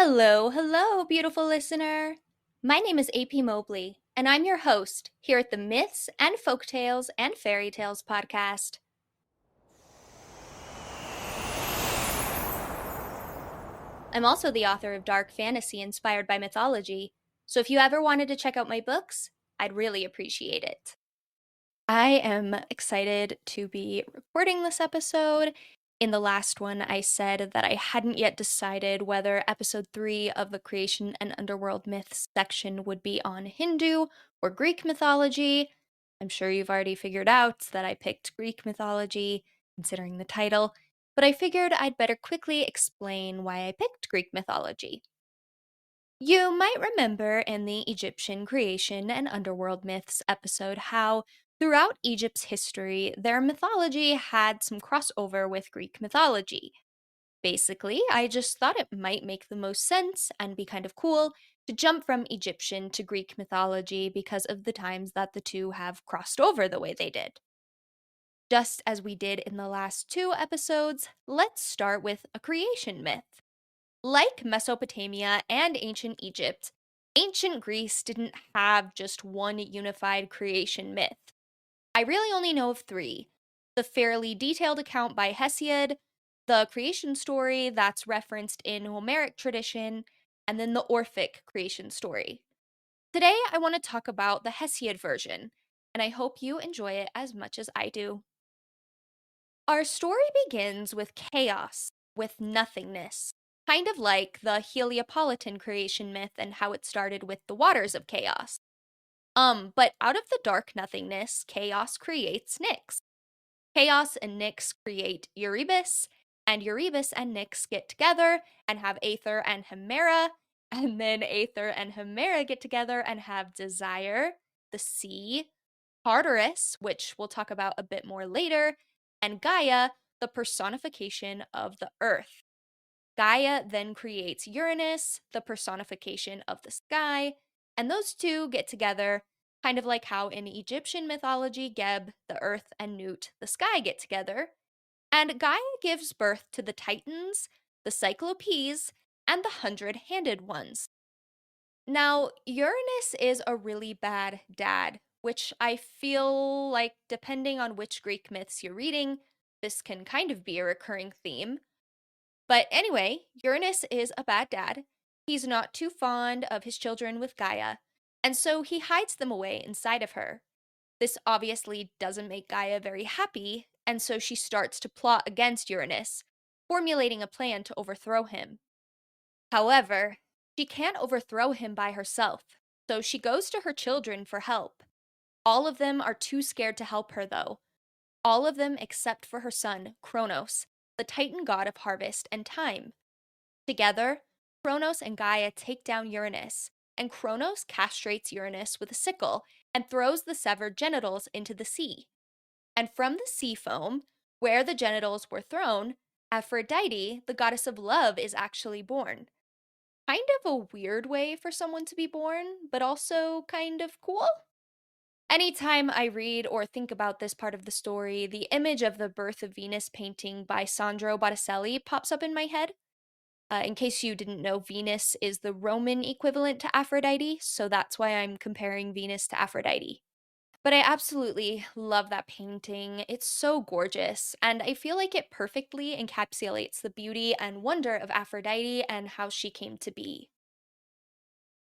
Hello, hello, beautiful listener. My name is AP Mobley, and I'm your host here at the Myths and Folktales and Fairy Tales podcast. I'm also the author of dark fantasy inspired by mythology, so if you ever wanted to check out my books, I'd really appreciate it. I am excited to be recording this episode. In the last one, I said that I hadn't yet decided whether episode 3 of the Creation and Underworld Myths section would be on Hindu or Greek mythology. I'm sure you've already figured out that I picked Greek mythology, considering the title, but I figured I'd better quickly explain why I picked Greek mythology. You might remember in the Egyptian creation and underworld myths episode how, throughout Egypt's history, their mythology had some crossover with Greek mythology. Basically, I just thought it might make the most sense and be kind of cool to jump from Egyptian to Greek mythology because of the times that the two have crossed over the way they did. Just as we did in the last two episodes, let's start with a creation myth. Like Mesopotamia and ancient Egypt, ancient Greece didn't have just one unified creation myth. I really only know of three: the fairly detailed account by Hesiod, the creation story that's referenced in Homeric tradition, and then the Orphic creation story. Today, I want to talk about the Hesiod version, and I hope you enjoy it as much as I do. Our story begins with chaos, with nothingness, kind of like the Heliopolitan creation myth and how it started with the waters of chaos. But out of the dark nothingness, chaos creates Nyx. Chaos and Nyx create Eurybis, and Eurybis and Nyx get together and have Aether and Hemera, and then Aether and Hemera get together and have Desire, the sea, Tartarus, which we'll talk about a bit more later, and Gaia, the personification of the earth. Gaia then creates Uranus, the personification of the sky, and those two get together, kind of like how in Egyptian mythology, Geb, the earth, and Nut, the sky, get together. And Gaia gives birth to the Titans, the Cyclopes, and the Hundred-Handed Ones. Now, Uranus is a really bad dad, which I feel like, depending on which Greek myths you're reading, this can kind of be a recurring theme. But anyway, Uranus is a bad dad. He's not too fond of his children with Gaia, and so he hides them away inside of her. This obviously doesn't make Gaia very happy, and so she starts to plot against Uranus, formulating a plan to overthrow him. However, she can't overthrow him by herself, so she goes to her children for help. All of them are too scared to help her, though. All of them except for her son, Kronos, the Titan god of harvest and time. Together, Kronos and Gaia take down Uranus, and Kronos castrates Uranus with a sickle and throws the severed genitals into the sea. And from the sea foam, where the genitals were thrown, Aphrodite, the goddess of love, is actually born. Kind of a weird way for someone to be born, but also kind of cool. Anytime I read or think about this part of the story, the image of the Birth of Venus painting by Sandro Botticelli pops up in my head. In case you didn't know, Venus is the Roman equivalent to Aphrodite, so that's why I'm comparing Venus to Aphrodite. But I absolutely love that painting. It's so gorgeous, and I feel like it perfectly encapsulates the beauty and wonder of Aphrodite and how she came to be.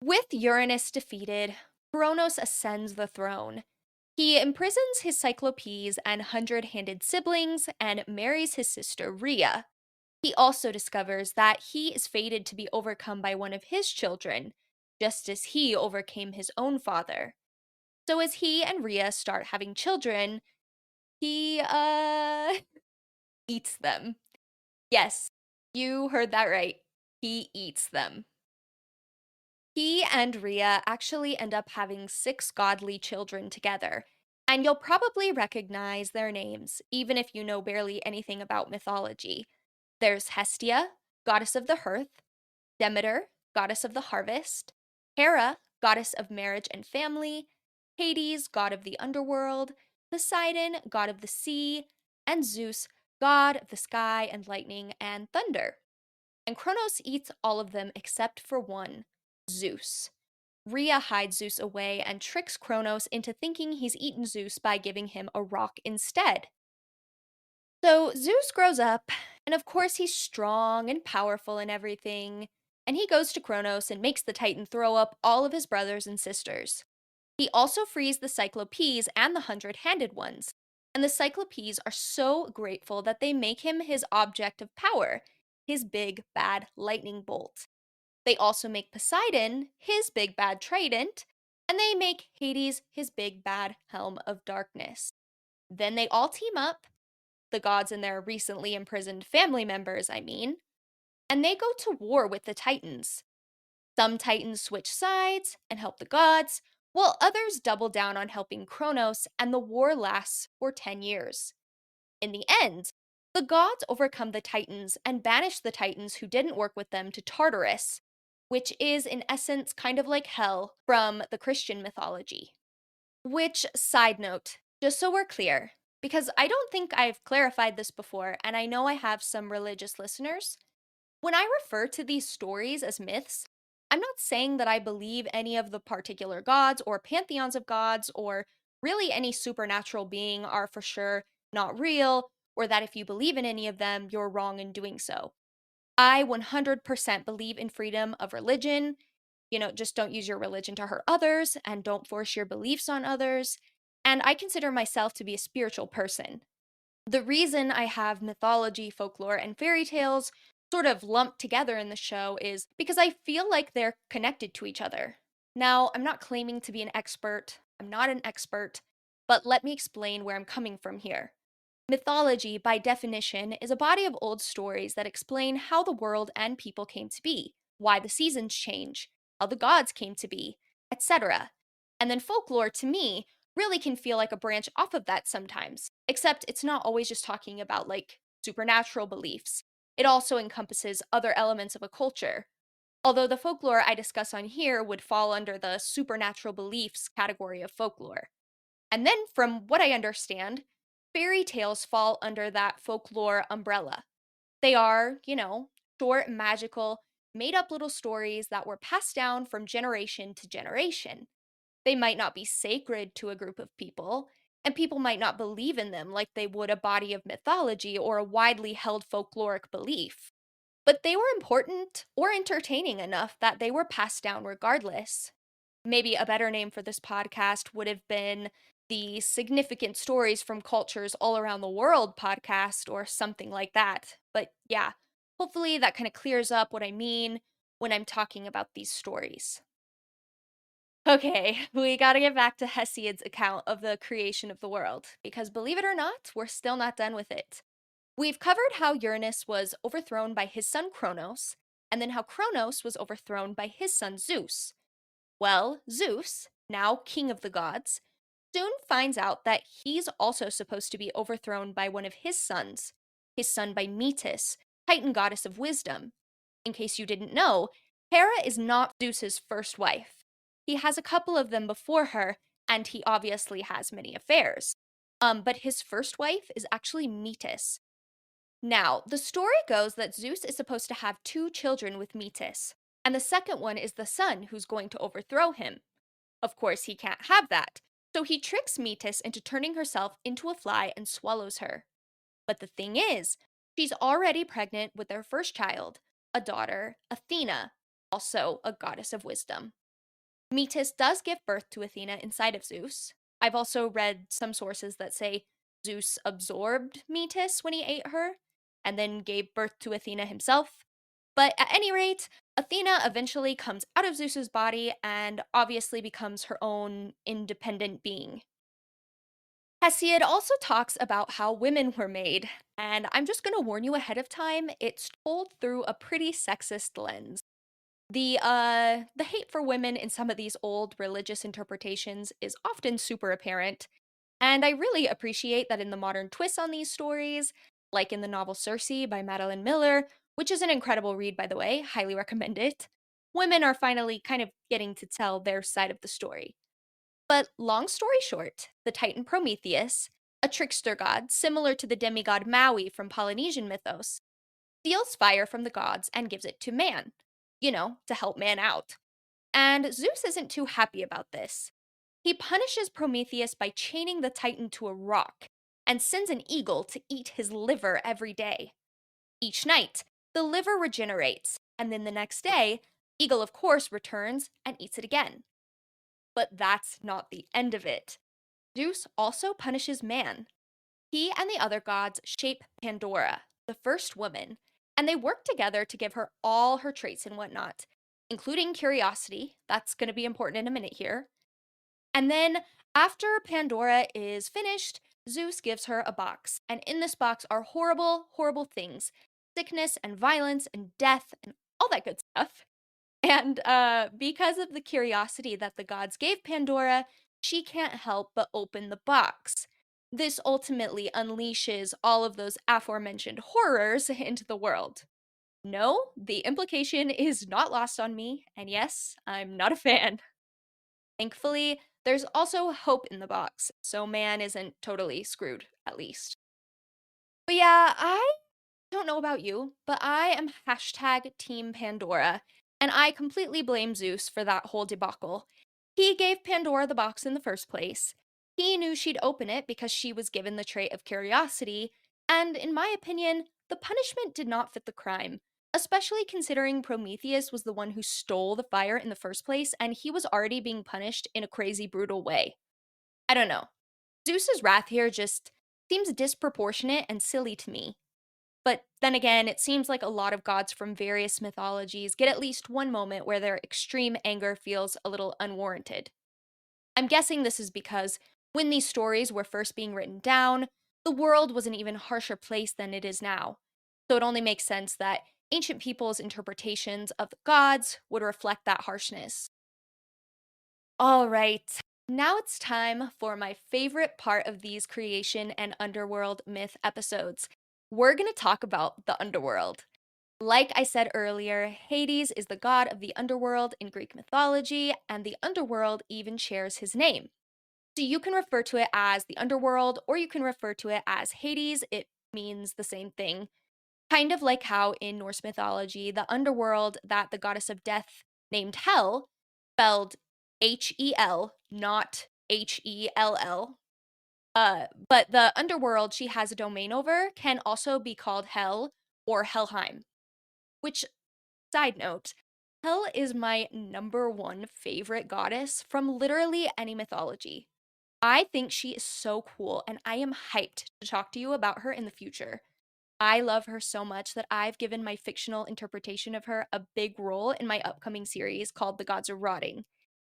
With Uranus defeated, Kronos ascends the throne. He imprisons his Cyclopes and hundred-handed siblings and marries his sister Rhea. He also discovers that he is fated to be overcome by one of his children, just as he overcame his own father. So as he and Rhea start having children, he eats them. Yes, you heard that right. He eats them. He and Rhea actually end up having 6 godly children together, and you'll probably recognize their names, even if you know barely anything about mythology. There's Hestia, goddess of the hearth, Demeter, goddess of the harvest, Hera, goddess of marriage and family, Hades, god of the underworld, Poseidon, god of the sea, and Zeus, god of the sky and lightning and thunder. and Kronos eats all of them except for one, Zeus. Rhea hides Zeus away and tricks Kronos into thinking he's eaten Zeus by giving him a rock instead. So Zeus grows up, and of course he's strong and powerful and everything, and he goes to Kronos and makes the Titan throw up all of his brothers and sisters. He also frees the Cyclopes and the Hundred-Handed Ones, and the Cyclopes are so grateful that they make him his object of power, his big bad lightning bolt. They also make Poseidon his big bad trident, and they make Hades his big bad helm of darkness. Then they all team up, the gods and their recently imprisoned family members, I mean, and they go to war with the Titans. Some Titans switch sides and help the gods, while others double down on helping Kronos, and the war lasts for 10 years. In the end, the gods overcome the Titans and banish the Titans who didn't work with them to Tartarus, which is in essence kind of like hell from the Christian mythology. Which, side note, just so we're clear, because I don't think I've clarified this before, and I know I have some religious listeners, when I refer to these stories as myths, I'm not saying that I believe any of the particular gods or pantheons of gods or really any supernatural being are for sure not real, or that if you believe in any of them, you're wrong in doing so. I 100% believe in freedom of religion. Just don't use your religion to hurt others and don't force your beliefs on others. And I consider myself to be a spiritual person. The reason I have mythology, folklore, and fairy tales sort of lumped together in the show is because I feel like they're connected to each other. Now, I'm not claiming to be an expert, I'm not an expert, but let me explain where I'm coming from here. Mythology, by definition, is a body of old stories that explain how the world and people came to be, why the seasons change, how the gods came to be, etc. And then folklore, to me, really can feel like a branch off of that sometimes, except it's not always just talking about like supernatural beliefs. It also encompasses other elements of a culture. Although the folklore I discuss on here would fall under the supernatural beliefs category of folklore. And then, from what I understand, fairy tales fall under that folklore umbrella. They are, short, magical, made up little stories that were passed down from generation to generation. They might not be sacred to a group of people, and people might not believe in them like they would a body of mythology or a widely held folkloric belief. But they were important or entertaining enough that they were passed down regardless. Maybe a better name for this podcast would have been the Significant Stories from Cultures All Around the World podcast or something like that. But yeah, hopefully that kind of clears up what I mean when I'm talking about these stories. Okay, we gotta get back to Hesiod's account of the creation of the world, because believe it or not, we're still not done with it. We've covered how Uranus was overthrown by his son Kronos, and then how Kronos was overthrown by his son Zeus. Well, Zeus, now king of the gods, soon finds out that he's also supposed to be overthrown by one of his son by Metis, Titan goddess of wisdom. In case you didn't know, Hera is not Zeus's first wife. He has a couple of them before her, and he obviously has many affairs. But his first wife is actually Metis. Now, the story goes that Zeus is supposed to have two children with Metis, and the second one is the son who's going to overthrow him. Of course, he can't have that, so he tricks Metis into turning herself into a fly and swallows her. But the thing is, she's already pregnant with their first child, a daughter, Athena, also a goddess of wisdom. Metis does give birth to Athena inside of Zeus. I've also read some sources that say Zeus absorbed Metis when he ate her, and then gave birth to Athena himself. But at any rate, Athena eventually comes out of Zeus's body and obviously becomes her own independent being. Hesiod also talks about how women were made, and I'm just going to warn you ahead of time, it's told through a pretty sexist lens. The hate for women in some of these old religious interpretations is often super apparent, and I really appreciate that in the modern twists on these stories, like in the novel Circe by Madeline Miller, which is an incredible read by the way, highly recommend it, women are finally kind of getting to tell their side of the story. But long story short, the Titan Prometheus, a trickster god similar to the demigod Maui from Polynesian mythos, steals fire from the gods and gives it to man, to help man out. And Zeus isn't too happy about this. He punishes Prometheus by chaining the Titan to a rock and sends an eagle to eat his liver every day. Each night, the liver regenerates, and then the next day, Eagle, of course, returns and eats it again. But that's not the end of it. Zeus also punishes man. He and the other gods shape Pandora, the first woman, and they work together to give her all her traits and whatnot, including curiosity. That's going to be important in a minute here. And then, after Pandora is finished, Zeus gives her a box. And in this box are horrible, horrible things: sickness and violence and death and all that good stuff. And because of the curiosity that the gods gave Pandora, she can't help but open the box. This ultimately unleashes all of those aforementioned horrors into the world. No, the implication is not lost on me, and yes, I'm not a fan. Thankfully, there's also hope in the box, so man isn't totally screwed, at least. But yeah, I don't know about you, but I am hashtag Team Pandora, and I completely blame Zeus for that whole debacle. He gave Pandora the box in the first place. He knew she'd open it because she was given the trait of curiosity, and in my opinion, the punishment did not fit the crime, especially considering Prometheus was the one who stole the fire in the first place, and he was already being punished in a crazy, brutal way. I don't know. Zeus's wrath here just seems disproportionate and silly to me. But then again, it seems like a lot of gods from various mythologies get at least one moment where their extreme anger feels a little unwarranted. I'm guessing this is because when these stories were first being written down, the world was an even harsher place than it is now. So it only makes sense that ancient people's interpretations of the gods would reflect that harshness. All right, now it's time for my favorite part of these creation and underworld myth episodes. We're going to talk about the underworld. Like I said earlier, Hades is the god of the underworld in Greek mythology, and the underworld even shares his name. So you can refer to it as the underworld, or you can refer to it as Hades. It means the same thing. Kind of like how in Norse mythology, the underworld that the goddess of death named Hel, spelled Hel, not Hell. But the underworld she has a domain over can also be called Hel or Helheim. Which, side note, Hel is my number one favorite goddess from literally any mythology. I think she is so cool, and I am hyped to talk to you about her in the future. I love her so much that I've given my fictional interpretation of her a big role in my upcoming series called The Gods Are Rotting.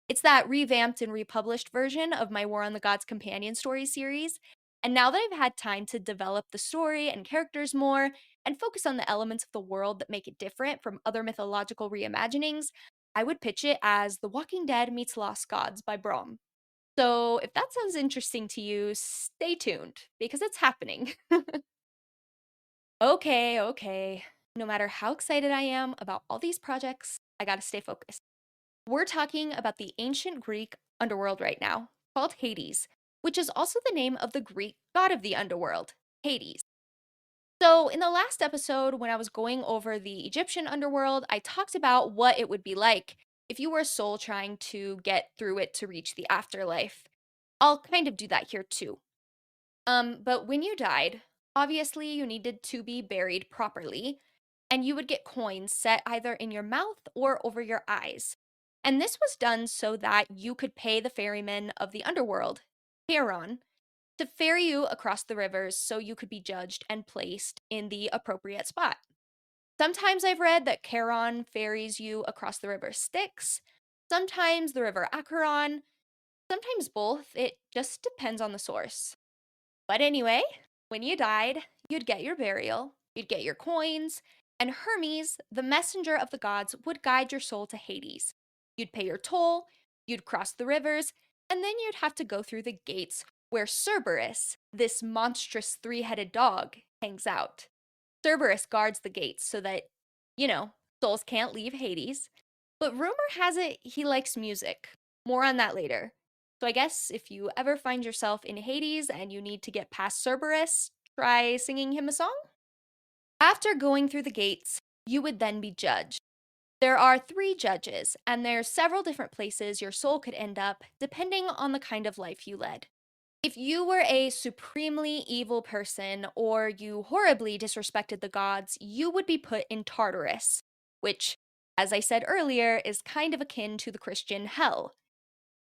It's that revamped and republished version of my War on the Gods companion story series. And now that I've had time to develop the story and characters more and focus on the elements of the world that make it different from other mythological reimaginings, I would pitch it as The Walking Dead meets Lost Gods by Brom. So if that sounds interesting to you, stay tuned because it's happening. Okay, okay. No matter how excited I am about all these projects, I gotta stay focused. We're talking about the ancient Greek underworld right now, called Hades, which is also the name of the Greek god of the underworld, Hades. So, in the last episode, when I was going over the Egyptian underworld, I talked about what it would be like if you were a soul trying to get through it to reach the afterlife. I'll kind of do that here too. But when you died, obviously you needed to be buried properly, and you would get coins set either in your mouth or over your eyes. And this was done so that you could pay the ferryman of the underworld, Charon, to ferry you across the rivers so you could be judged and placed in the appropriate spot. Sometimes I've read that Charon ferries you across the river Styx, sometimes the river Acheron, sometimes both. It just depends on the source. But anyway, when you died, you'd get your burial, you'd get your coins, and Hermes, the messenger of the gods, would guide your soul to Hades. You'd pay your toll, you'd cross the rivers, and then you'd have to go through the gates where Cerberus, this monstrous three-headed dog, hangs out. Cerberus guards the gates so that, souls can't leave Hades. But rumor has it he likes music. More on that later. So I guess if you ever find yourself in Hades and you need to get past Cerberus, try singing him a song? After going through the gates, you would then be judged. There are three judges, and there's several different places your soul could end up depending on the kind of life you led. If you were a supremely evil person or you horribly disrespected the gods, you would be put in Tartarus, which, as I said earlier, is kind of akin to the Christian hell.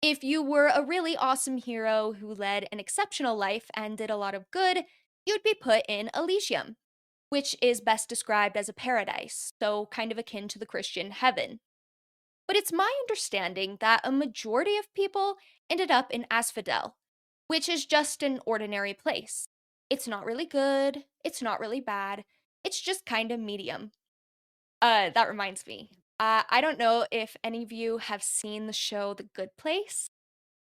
If you were a really awesome hero who led an exceptional life and did a lot of good, you'd be put in Elysium, which is best described as a paradise, so kind of akin to the Christian heaven. But it's my understanding that a majority of people ended up in Asphodel, which is just an ordinary place. It's not really good, it's not really bad, it's just kind of medium. That reminds me. I don't know if any of you have seen the show The Good Place,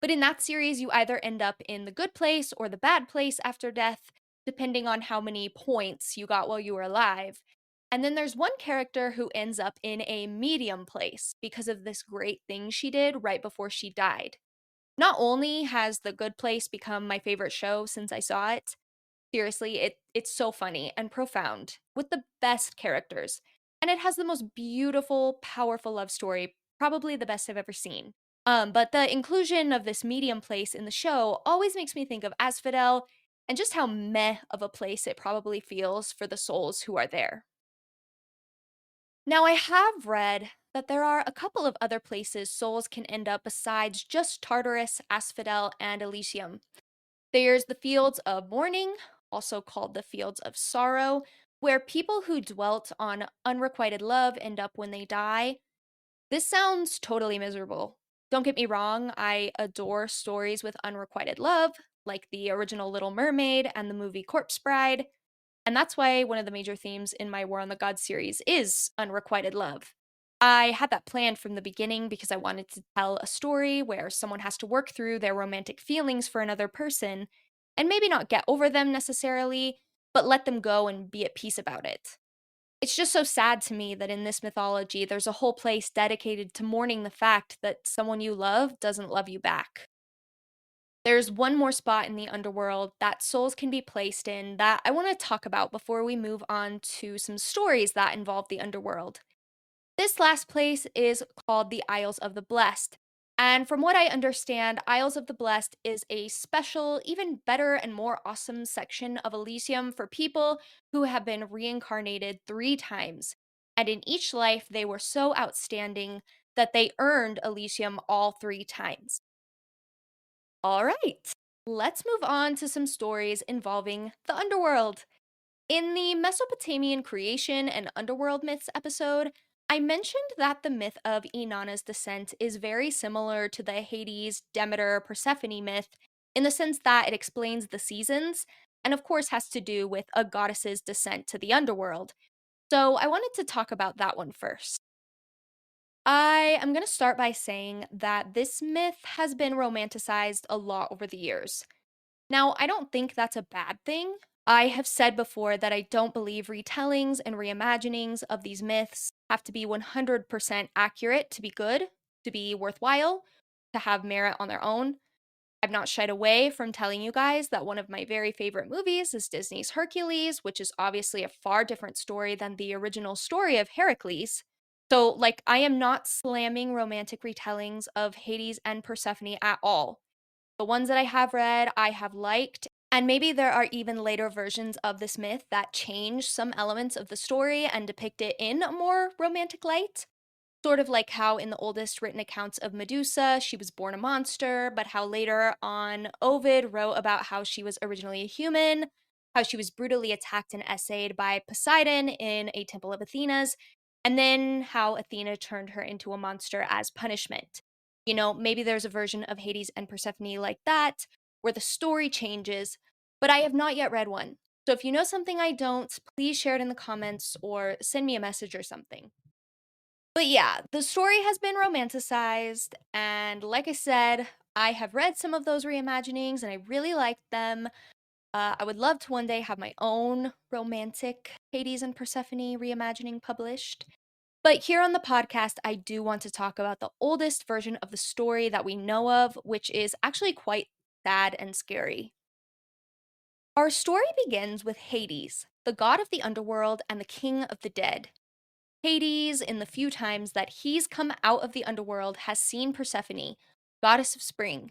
but in that series, you either end up in the good place or the bad place after death, depending on how many points you got while you were alive. And then there's one character who ends up in a medium place because of this great thing she did right before she died. Not only has The Good Place become my favorite show since I saw it, seriously, it's so funny and profound with the best characters. And it has the most beautiful, powerful love story, probably the best I've ever seen. But the inclusion of this medium place in the show always makes me think of Asphodel and just how meh of a place it probably feels for the souls who are there. Now, I have read that there are a couple of other places souls can end up besides just Tartarus, Asphodel, and Elysium. There's the Fields of Mourning, also called the Fields of Sorrow, where people who dwelt on unrequited love end up when they die. This sounds totally miserable. Don't get me wrong, I adore stories with unrequited love, like the original Little Mermaid and the movie Corpse Bride. And that's why one of the major themes in my War on the Gods series is unrequited love. I had that planned from the beginning because I wanted to tell a story where someone has to work through their romantic feelings for another person and maybe not get over them necessarily, but let them go and be at peace about it. It's just so sad to me that in this mythology, there's a whole place dedicated to mourning the fact that someone you love doesn't love you back. There's one more spot in the underworld that souls can be placed in that I want to talk about before we move on to some stories that involve the underworld. This last place is called the Isles of the Blessed. And from what I understand, Isles of the Blessed is a special, even better and more awesome section of Elysium for people who have been reincarnated 3 times. And in each life, they were so outstanding that they earned Elysium all 3 times. All right, let's move on to some stories involving the underworld. In the Mesopotamian creation and underworld myths episode, I mentioned that the myth of Inanna's descent is very similar to the Hades, Demeter, Persephone myth in the sense that it explains the seasons and, of course, has to do with a goddess's descent to the underworld. So I wanted to talk about that one first. I am going to start by saying that this myth has been romanticized a lot over the years. Now, I don't think that's a bad thing. I have said before that I don't believe retellings and reimaginings of these myths have to be 100% accurate to be good, to be worthwhile, to have merit on their own. I've not shied away from telling you guys that one of my very favorite movies is Disney's Hercules, which is obviously a far different story than the original story of Heracles. So, I am not slamming romantic retellings of Hades and Persephone at all. The ones that I have read, I have liked, and maybe there are even later versions of this myth that change some elements of the story and depict it in a more romantic light. Sort of like how in the oldest written accounts of Medusa, she was born a monster, but how later on Ovid wrote about how she was originally a human, how she was brutally attacked and essayed by Poseidon in a temple of Athena's, and then how Athena turned her into a monster as punishment. Maybe there's a version of Hades and Persephone like that, where the story changes, but I have not yet read one. So if you know something I don't, please share it in the comments or send me a message or something. But yeah, the story has been romanticized, and like I said, I have read some of those reimaginings and I really liked them. I would love to one day have my own romantic Hades and Persephone reimagining published. But here on the podcast, I do want to talk about the oldest version of the story that we know of, which is actually quite sad and scary. Our story begins with Hades, the god of the underworld and the king of the dead. Hades, in the few times that he's come out of the underworld, has seen Persephone, goddess of spring,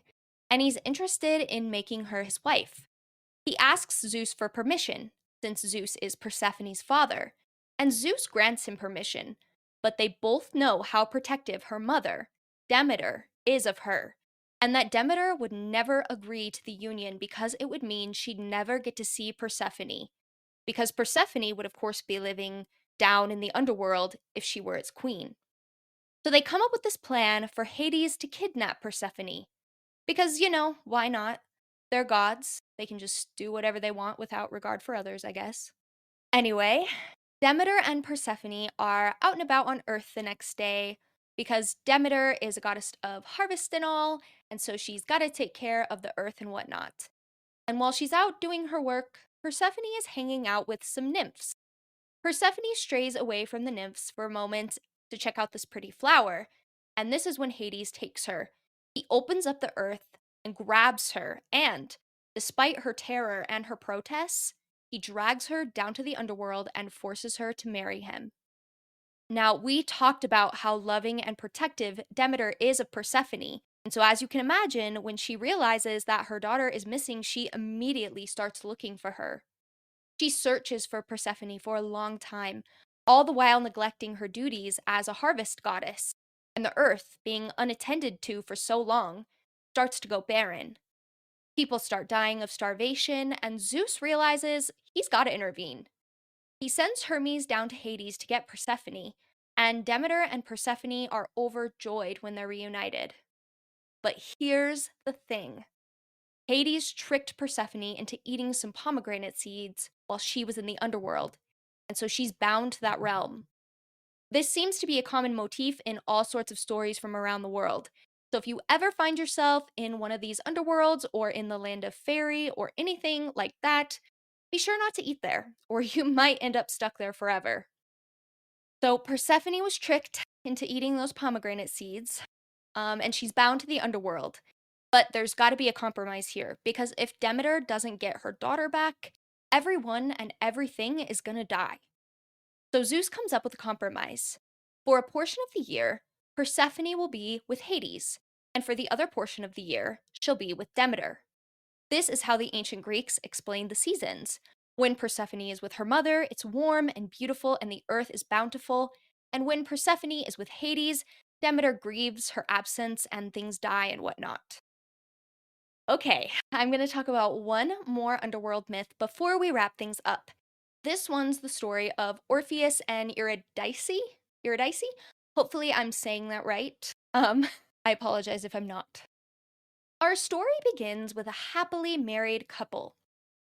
and he's interested in making her his wife. He asks Zeus for permission, since Zeus is Persephone's father, and Zeus grants him permission, but they both know how protective her mother, Demeter, is of her, and that Demeter would never agree to the union because it would mean she'd never get to see Persephone, because Persephone would, of course, be living down in the underworld if she were its queen. So they come up with this plan for Hades to kidnap Persephone, because, why not? They're gods. They can just do whatever they want without regard for others, I guess. Anyway, Demeter and Persephone are out and about on Earth the next day because Demeter is a goddess of harvest and all, and so she's got to take care of the earth and whatnot. And while she's out doing her work, Persephone is hanging out with some nymphs. Persephone strays away from the nymphs for a moment to check out this pretty flower, and this is when Hades takes her. He opens up the earth and grabs her, and despite her terror and her protests, he drags her down to the underworld and forces her to marry him. Now, we talked about how loving and protective Demeter is of Persephone, and so as you can imagine, when she realizes that her daughter is missing, she immediately starts looking for her. She searches for Persephone for a long time, all the while neglecting her duties as a harvest goddess, and the earth, being unattended to for so long, starts to go barren. People start dying of starvation, and Zeus realizes he's got to intervene. He sends Hermes down to Hades to get Persephone, and Demeter and Persephone are overjoyed when they're reunited. But here's the thing. Hades tricked Persephone into eating some pomegranate seeds while she was in the underworld, and so she's bound to that realm. This seems to be a common motif in all sorts of stories from around the world. So if you ever find yourself in one of these underworlds or in the land of fairy or anything like that, be sure not to eat there, or you might end up stuck there forever. So Persephone was tricked into eating those pomegranate seeds, and she's bound to the underworld. But there's got to be a compromise here, because if Demeter doesn't get her daughter back, everyone and everything is going to die. So Zeus comes up with a compromise. For a portion of the year, Persephone will be with Hades, and for the other portion of the year, she'll be with Demeter. This is how the ancient Greeks explained the seasons. When Persephone is with her mother, it's warm and beautiful, and the earth is bountiful. And when Persephone is with Hades, Demeter grieves her absence and things die and whatnot. Okay, I'm going to talk about one more underworld myth before we wrap things up. This one's the story of Orpheus and Eurydice. Eurydice? Hopefully, I'm saying that right. I apologize if I'm not. Our story begins with a happily married couple,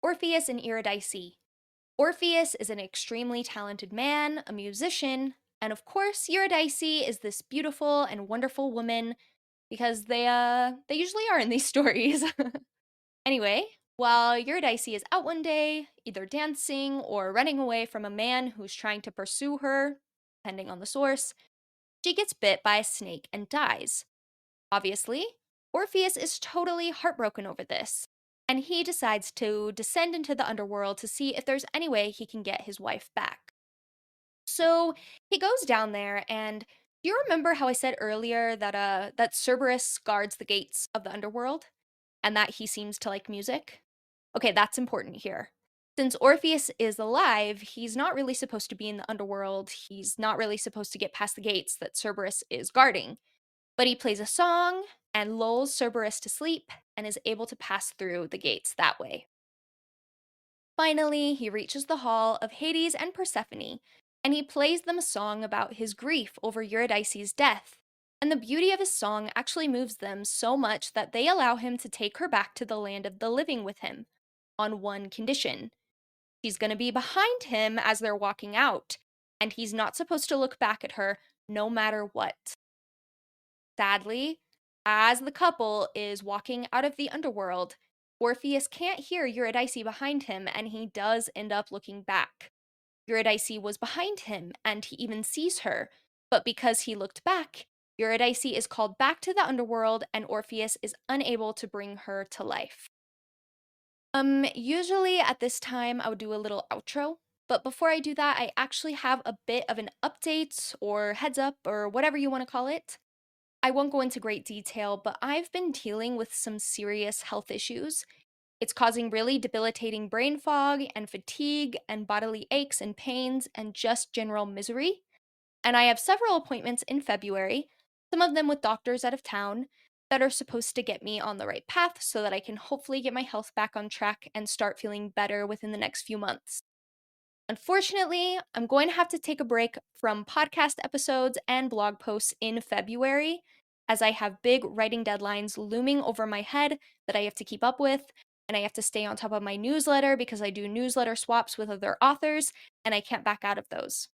Orpheus and Eurydice. Orpheus is an extremely talented man, a musician, and of course, Eurydice is this beautiful and wonderful woman because they usually are in these stories. Anyway, while Eurydice is out one day, either dancing or running away from a man who's trying to pursue her, depending on the source, she gets bit by a snake and dies. Obviously, Orpheus is totally heartbroken over this, and he decides to descend into the underworld to see if there's any way he can get his wife back. So he goes down there, and do you remember how I said earlier that Cerberus guards the gates of the underworld, and that he seems to like music? Okay, that's important here. Since Orpheus is alive, he's not really supposed to be in the underworld. He's not really supposed to get past the gates that Cerberus is guarding. But he plays a song and lulls Cerberus to sleep and is able to pass through the gates that way. Finally, he reaches the hall of Hades and Persephone, and he plays them a song about his grief over Eurydice's death. And the beauty of his song actually moves them so much that they allow him to take her back to the land of the living with him, on one condition. She's going to be behind him as they're walking out, and he's not supposed to look back at her no matter what. Sadly, as the couple is walking out of the underworld, Orpheus can't hear Eurydice behind him, and he does end up looking back. Eurydice was behind him, and he even sees her, but because he looked back, Eurydice is called back to the underworld, and Orpheus is unable to bring her to life. Usually at this time I would do a little outro, But before I do that, I actually have a bit of an update or heads up or whatever you want to call it. I won't go into great detail, but I've been dealing with some serious health issues. It's causing really debilitating brain fog and fatigue and bodily aches and pains and just general misery. And I have several appointments in February, some of them with doctors out of town, that are supposed to get me on the right path so that I can hopefully get my health back on track and start feeling better within the next few months. Unfortunately, I'm going to have to take a break from podcast episodes and blog posts in February, as I have big writing deadlines looming over my head that I have to keep up with, and I have to stay on top of my newsletter because I do newsletter swaps with other authors, and I can't back out of those.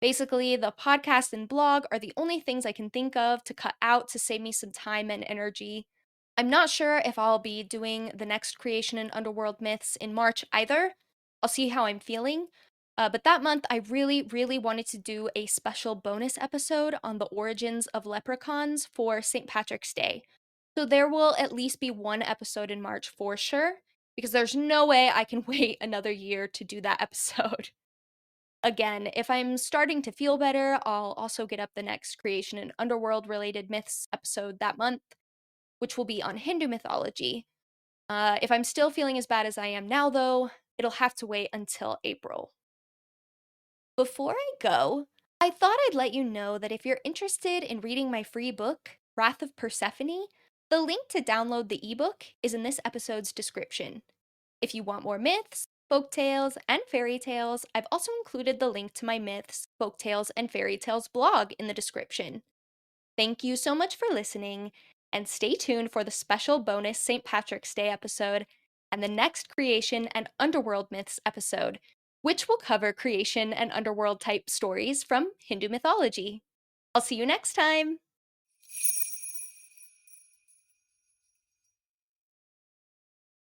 Basically, the podcast and blog are the only things I can think of to cut out to save me some time and energy. I'm not sure if I'll be doing the next creation and underworld myths in March either. I'll see how I'm feeling. But that month, I really, really wanted to do a special bonus episode on the origins of leprechauns for St. Patrick's Day. So there will at least be one episode in March for sure, because there's no way I can wait another year to do that episode. Again, if I'm starting to feel better, I'll also get up the next creation and underworld related myths episode that month, which will be on Hindu mythology. If I'm still feeling as bad as I am now, though, it'll have to wait until April. Before I go, I thought I'd let you know that if you're interested in reading my free book, Wrath of Persephone, the link to download the ebook is in this episode's description. If you want more myths, folktales, and fairy tales, I've also included the link to my myths, folktales, and fairy tales blog in the description. Thank you so much for listening, and stay tuned for the special bonus St. Patrick's Day episode and the next creation and underworld myths episode, which will cover creation and underworld type stories from Hindu mythology. I'll see you next time!